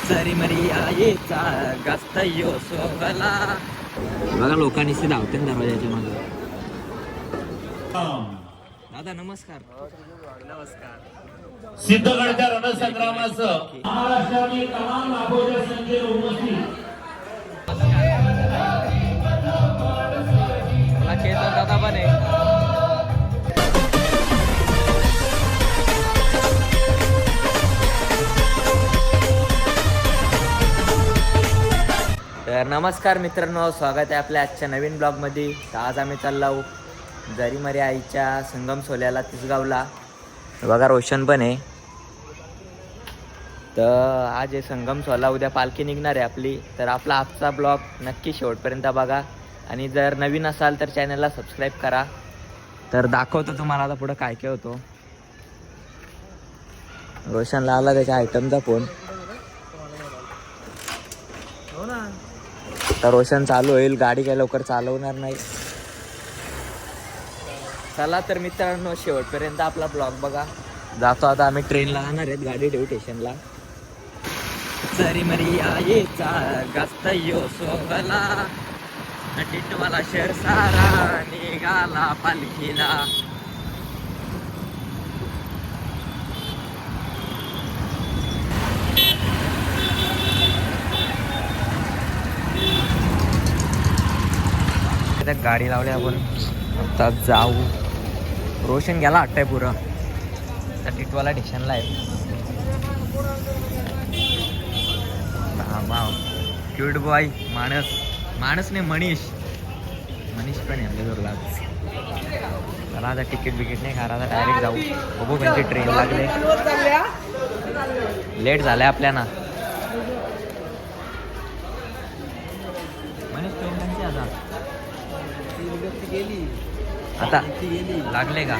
जरी मरी आईचा गास्त यो सोहला. बघा लोकांनी धावते दरवाजाच्या मागे. दादा नमस्कार. नमस्कार. सिद्धगडच्या रणसंग्रामाचं महाराष्ट्राने कमाल लाखोच्या संख्येने उपस्थित मला केतन दादा पण आहे. तर नमस्कार मित्रांनो, स्वागत आहे आपल्या आजच्या नवीन ब्लॉगमध्ये. तर आज आम्ही चाललो जरीमरी आईच्या संगम सोल्याला, तिसगावला. बघा रोशन पण आहे. तर आज आहे संगम सोला, उद्या पालखी निघणार आहे आपली. तर आपला आजचा ब्लॉग नक्की शेवटपर्यंत बघा आणि जर नवीन असाल तर चॅनलला सबस्क्राईब करा. तर दाखवतो तुम्हाला आता पुढं काय काय होतो. रोशनला आला त्याच्या आयटमचा फोन. तर रोशन चालू होईल, गाडी काय लवकर चालवणार नाही. चला तर मित्रांनो शेवटपर्यंत आपला ब्लॉग बघा. जातो आता आम्ही ट्रेनला जाणार आहेत, गाडी ठेवू स्टेशनला. जरीमरी आईचा गास्त यो सोहला, टिटवाला शहर सारा निघाला पालखीला. गाडी लावली आपण, आता जाऊ. रोशन गेला वाटतंय पुरं, तर टिटवाला स्टेशनला आहे. क्यूट बॉय माणस नाही मनीष पण आहे आपल्या. चला आता तिकीट बिकीट नाही करा, आता डायरेक्ट जाऊ. बघू कोणती ट्रेन लागले. लेट झालंय आपल्याला. मनीष ट्रेन कोणती आता लागले का?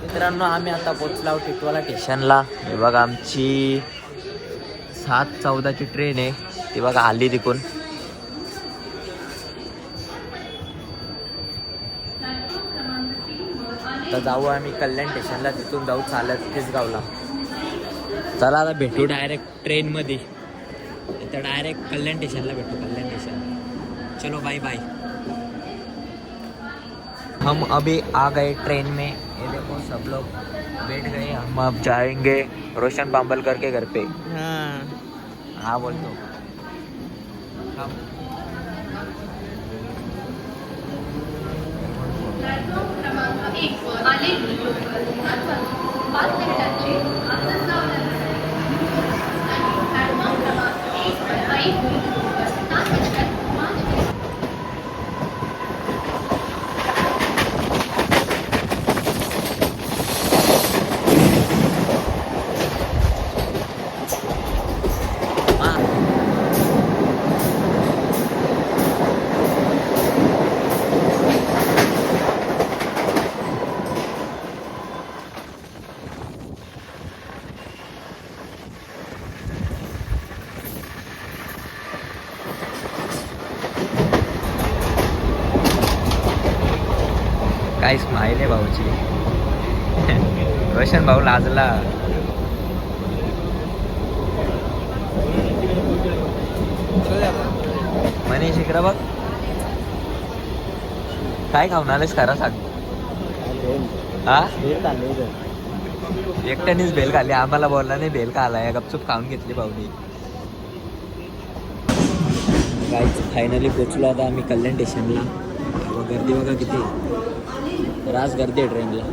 मित्रांनो आम्ही आता पोचलो टिटवाला स्टेशनला. हे बघा आमची 7:14ची ट्रेन आहे, ती बघा आली तिकून. आता जाऊ आम्ही कल्याण स्टेशनला, तिथून जाऊ चालत तिसगावला. चला आता भेटू डायरेक्ट ट्रेनमध्ये. तर डायरेक्ट कल्याण स्टेशनला भेटू. कल्याण स्टेशन. चलो बाय बाय. हम अभी आ गए ट्रेन में. ये देखो सब लोग बैठ गए. हम अब जाएंगे रोशन बांबलकर के घर पे. हाँ बोल दो. काय स्माईल आहे भाऊची. रोशन भाऊ लाजला. मनीष इकडं बघ, काय खाऊन आलेस खरं सांग. हा एकट्यानेच भेल खाल्ली, आम्हाला बोलला नाही भेल का आलाय. गपचूप खाऊन घेतली भाऊनी. काय फायनली पोचलो आता आम्ही कल्याण स्टेशनला. गर्दी बघा किती, रास गर्दी आहे ट्रेनला.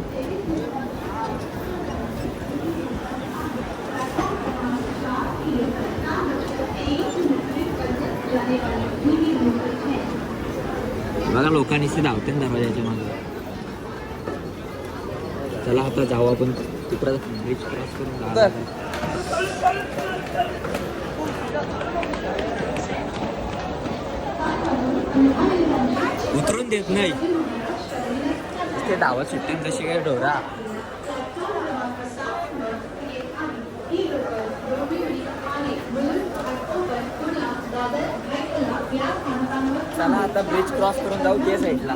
बघा लोकांनी धावते दरवाजाच्या मागे. चला आता जाऊ आपण तिकडं ब्रिज क्रॉस करून. उतरून देत नाही ते धावत सुट्टी कशी काय ढोरा. चला आता ब्रिज क्रॉस करून जाऊ त्या साईडला.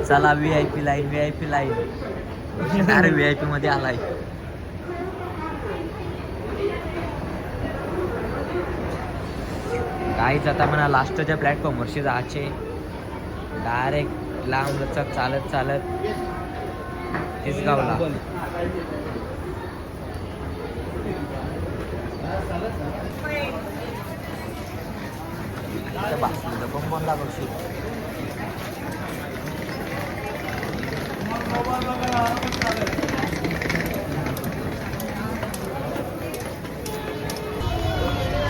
चला VIP लाईन VIP लाईन. अरे VIP मध्ये आलाय. काहीच आता म्हणा लास्टच्या प्लॅटफॉर्मवरशी जायचे. डायरेक्ट लांब लचक चालत चालत तिसगावला. बासुंद पण बोलला बघशी.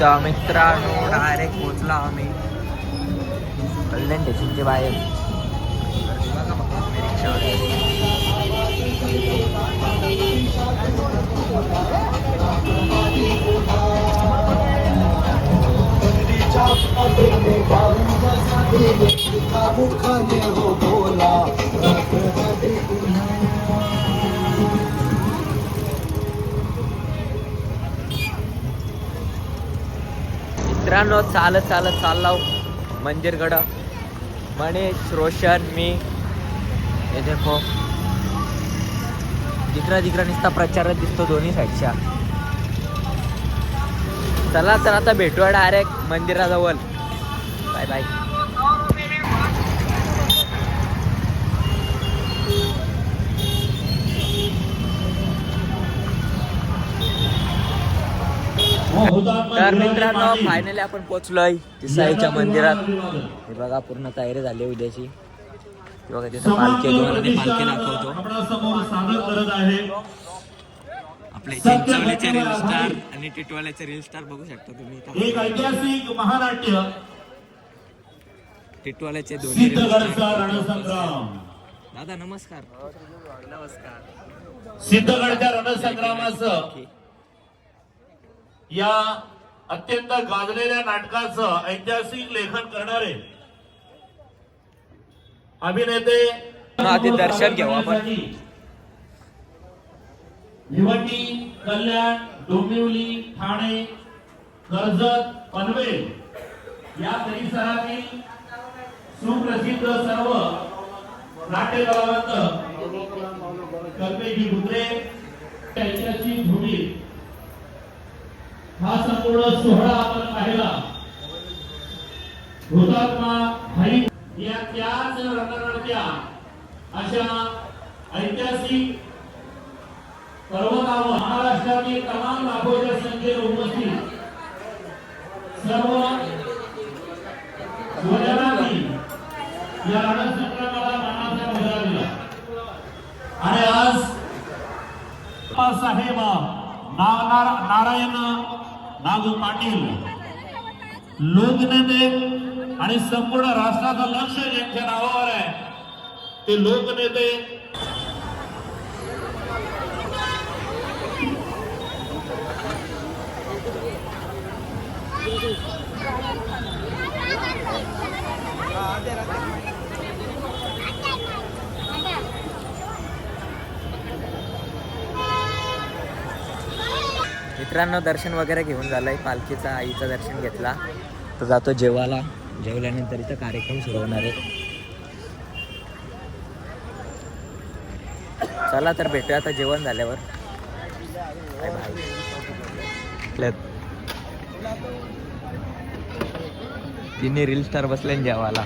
तर मित्रांनो डायरेक्ट पोचला आम्ही कल्याण स्टेशनच्या बाहेर. मित्रांनो चालत चालत चाललो मंदिरकडं. मनीष रोशन मी हे देखो जिकडं नुसता प्रचारच दिसतो दोन्ही साईडच्या. चला तर आता भेटूया डायरेक्ट मंदिराजवळ. Bye bye. तर मित्रांनो फायनली आपण पोहोचलोय तिसाईच्या मंदिरात. हे बघा पूर्ण तयारी झाली उद्याची. बघा तिथं पालखी पालखी दाखवतो. आपले चिंचवलीचे रील स्टार आणि टिटवाल्याचे रील स्टार बघू शकता तुम्ही. एक ऐतिहासिक महानाट्य टिटवाल्याचे दोन्ही सिद्धगडचा रणसंग्राम. दादा नमस्कार. नमस्कार. सिद्धगडच्या रणसंग्रामाचं या अत्यंत गाजलेल्या नाटकाचं ऐतिहासिक लेखन करणारे अभिनेते आधी दर्शन घेऊ आपण. भिवंडी, कल्याण, डोंबिवली, ठाणे, कर्जत, पनवेल या परिसरातील सुप्रसिद्ध सर्व नाट्य कलावंत कल्पेजी भुत्रे त्यांच्याची भूमी हा संपूर्ण सोहळा आपण पाहिला. हुतात्मा भाई या त्याच रणरणच्या अशा ऐतिहासिक पर्वतावर महाराष्ट्रातील तमाम लाखोच्या संख्येने उपस्थित सर्व स्वजनांनी या रणसंग्रामाला मानाचा मुजरा दिला. आणि आज साहेब नारायण नागू पाटील लोकनेते आणि संपूर्ण राष्ट्राचं लक्ष ज्यांच्या नावावर आहे ते लोकनेते मित्रांनो दर्शन वगैरे घेऊन झालंय. पालखीचा आईचं दर्शन घेतला तर जातो जेवायला. जेवल्यानंतर इथं कार्यक्रम सुरू होणार आहे. चला तर भेटूया आता जेवण झाल्यावर. तिने रील स्टार बसले जेवायला.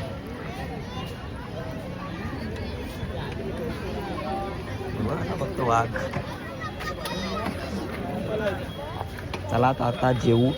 फक्त वाघ. चला आता जेवू.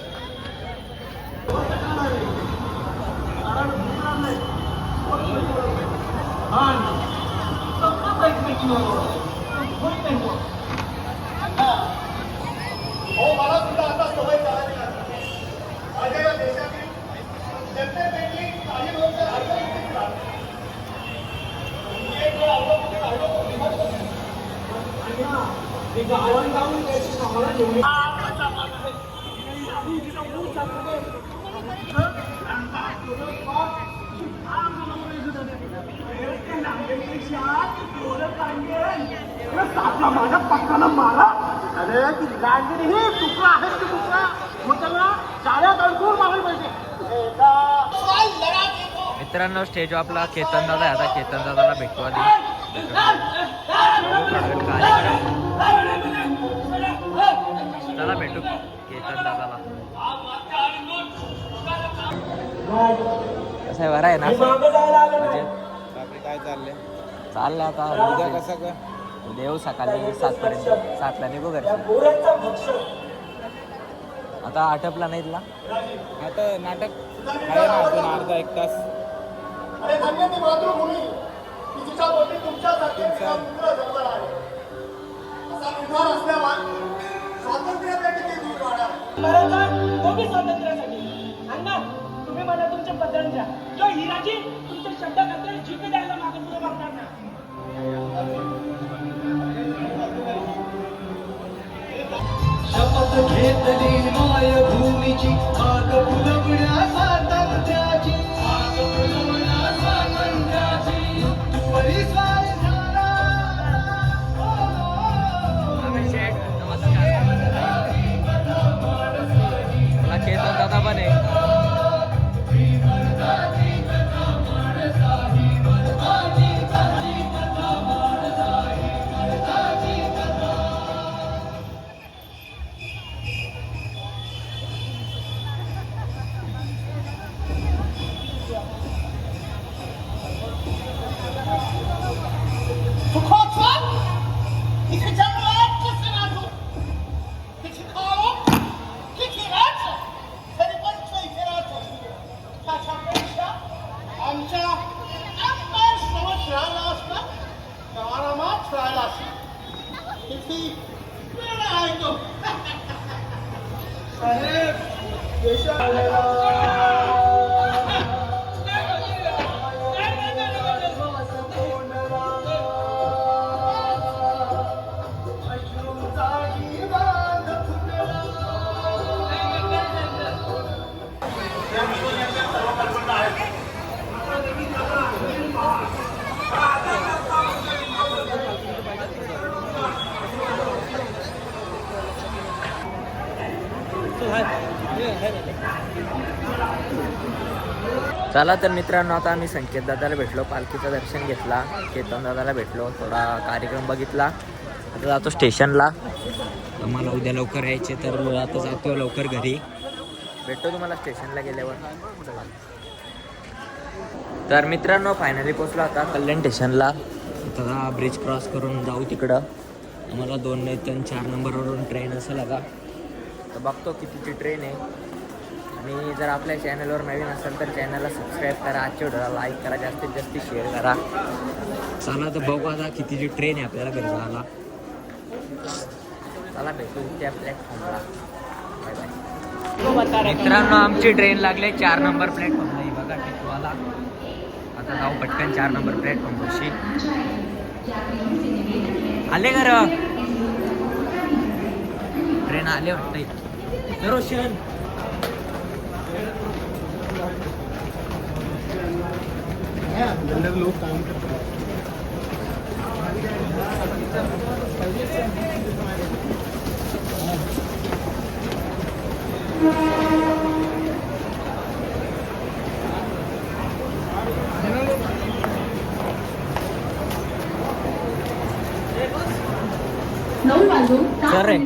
माझ्या पक्काला मारा. अरे ती गांधी ही तुकडा आहे ती तुकडा मग त्यांना जाळ्यात अडकून मारायला पाहिजे. मित्रांनो स्टेज आपला केतन दादा आहे. आता केतन दादाला भेटू आधी. चला भेटू केतन दादाला. कसं आहे बरं आहे ना? म्हणजे काय चाललंय चाललंय आता. उद्या कसं काय उद्या येऊ सकाळी 7 पर्यंत. 7ला निघू घरची. आता आटपला नाही तुला? आता नाटक आहे ना अजून अर्धा एक तास. अरे धन्य ती मातृभूमी की जिच्या पोटी तुमच्यासारखे मित्र जन्माला आले. असा निर्धार असल्यावर स्वातंत्र्यापैकी ते दूर राहणार. तुम्ही स्वातंत्र्यासाठी अण्णा तुम्ही मला तुमचे पत्र द्या. जो हिराजी तुमचे शब्द करते जीव द्यायला मागे पुढे बघणार ना. शपथ घेतली मायभूमीची आग फुलवण्या स्वातंत्र्याची मृत्यूवरी स्वार झाला. मला केतन दादा पण आहे. सुखोत्सव इथे जन्मात कसे राहतो तिथे खाओ तिथे राहायचं तरी पण इथे राहायचं. त्याच्यापेक्षा आमच्या अंबर समज राहिला असता आरामात राहिला असता. किती वेळ आहे तो. साहेब चला तर मित्रांनो आता आम्ही संकेत दादाला भेटलो. पालखीचं दर्शन घेतला. केतन दादाला भेटलो. थोडा कार्यक्रम बघितला. आता जातो स्टेशनला. मला उद्या लवकर यायचे तर आता जातो लवकर घरी. भेटतो तुम्हाला स्टेशनला गेल्यावर. चला तर मित्रांनो फायनली पोचलो आता कल्याण स्टेशनला. आता ब्रिज क्रॉस करून जाऊ तिकडं. आम्हाला 2 नाही 4 नंबरवरून ट्रेन असेल आता. तर बघतो कितीची ट्रेन आहे. आणि जर आपल्या चॅनलवर नवीन असेल तर चॅनलला सबस्क्राईब करा. आजच्या व्हिडिओला लाईक करा. जास्तीत जास्त शेअर करा. चला तर बघू आता कितीची ट्रेन आहे आपल्याला घरी जायला. चला भेटू त्या प्लॅटफॉर्मला. Bye bye. मित्रांनो आमची ट्रेन लागली 4 नंबर प्लॅटफॉर्मला. ही बघा टिकवाला. आता जाऊ पटकन 4 नंबर प्लॅटफॉर्मवरशी. आले घर ट्रेन आले वाटतं. रोशन लोक काम करतात. सर रे.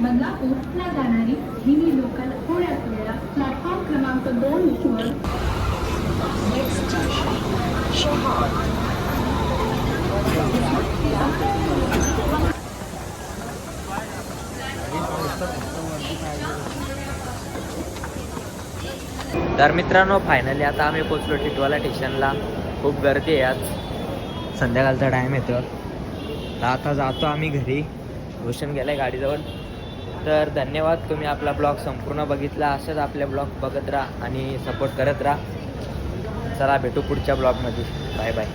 बदलापूरला जाणारी हिनी लोकल थोड्याच वेळा प्लॅटफॉर्म क्रमांक 2 वर. तर मित्रांनो फायनली आता आम्ही पोचलो टिटवाला स्टेशनला. खूप गर्दी आहे आज. संध्याकाळचा टाईम येतो. तर आता जातो आम्ही घरी. रोशन गेलाय गाडीजवळ. तर धन्यवाद. तुम्ही आपला ब्लॉग संपूर्ण बघितला. असंच आपले ब्लॉग बघत राहा आणि सपोर्ट करत राहा. चला भेटू पुढच्या ब्लॉगमध्ये. Bye bye.